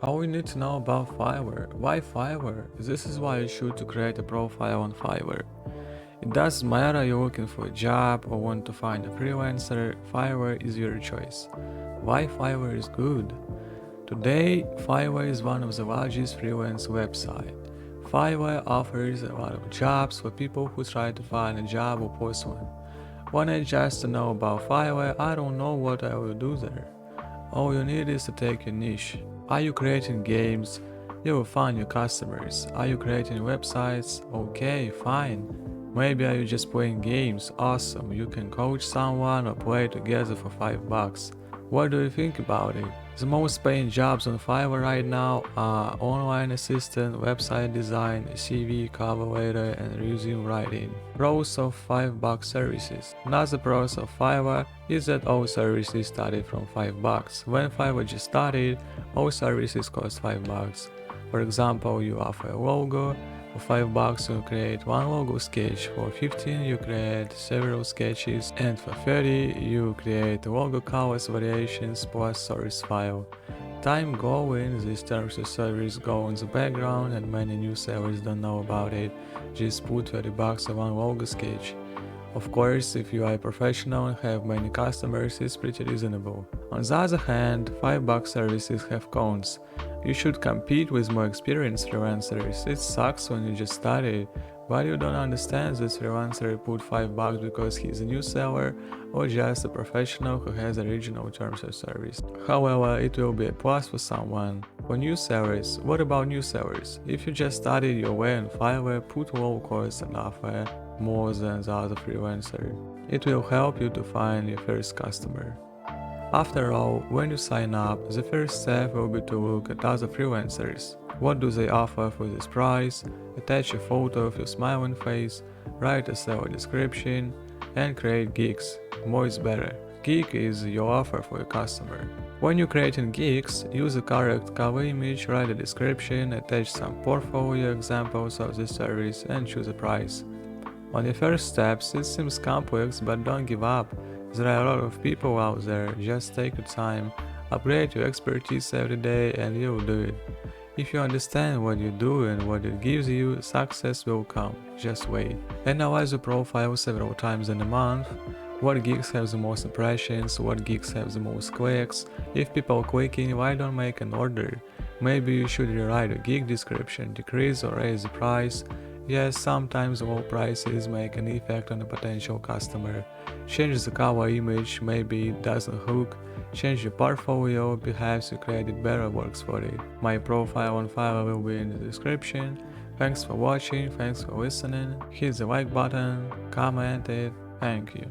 All you need to know about Fiverr. Why Fiverr? This is why you should to create a profile on Fiverr. It doesn't matter you're looking for a job or want to find a freelancer, Fiverr is your choice. Why Fiverr is good? Today, Fiverr is one of the largest freelance websites. Fiverr offers a lot of jobs for people who try to find a job or post one. When I just know about Fiverr, I don't know what I will do there. All you need is to take your niche. Are you creating games? You will find your customers. Are you creating websites? Okay, fine. Maybe are you just playing games? Awesome, you can coach someone or play together for $5. What do you think about it? The most paying jobs on Fiverr right now are online assistant, website design, CV, cover letter, and resume writing. Pros of $5 services. Another pros of Fiverr is that all services started from $5. When Fiverr just started, all services cost $5. For example, you offer a logo. For $5 you create one logo sketch, for 15 you create several sketches, and for 30 you create logo colors variations plus source file. Time going, these terms of service go in the background and many new sellers don't know about it. Just put $30 on one logo sketch. Of course, if you are a professional and have many customers, it's pretty reasonable. On the other hand, $5 services have cons. You should compete with more experienced freelancers. It sucks when you just started, but you don't understand that freelancer put $5 because he's a new seller or just a professional who has original terms of service. However, it will be a plus for someone. For new sellers, what about new sellers? If you just started your way on Fiverr, put low cost and offer more than the other freelancer. It will help you to find your first customer. After all, when you sign up, the first step will be to look at other freelancers. What do they offer for this price? Attach a photo of your smiling face, write a seller description, and create gigs. More is better. Gig is your offer for your customer. When you're creating gigs, use the correct cover image, write a description, attach some portfolio examples of the service, and choose a price. On your first steps, it seems complex, but don't give up. There are a lot of people out there, just take your time, upgrade your expertise every day and you'll do it. If you understand what you do and what it gives you, success will come, just wait. Analyze your profile several times in a month. What gigs have the most impressions, what gigs have the most clicks, if people are clicking, why don't make an order? Maybe you should rewrite a gig description, decrease or raise the price. Yes, sometimes low prices make an effect on a potential customer. Change the cover image, maybe it doesn't hook. Change your portfolio, perhaps you created better works for it. My profile on Fiverr will be in the description. Thanks for watching, thanks for listening. Hit the like button, comment it, thank you.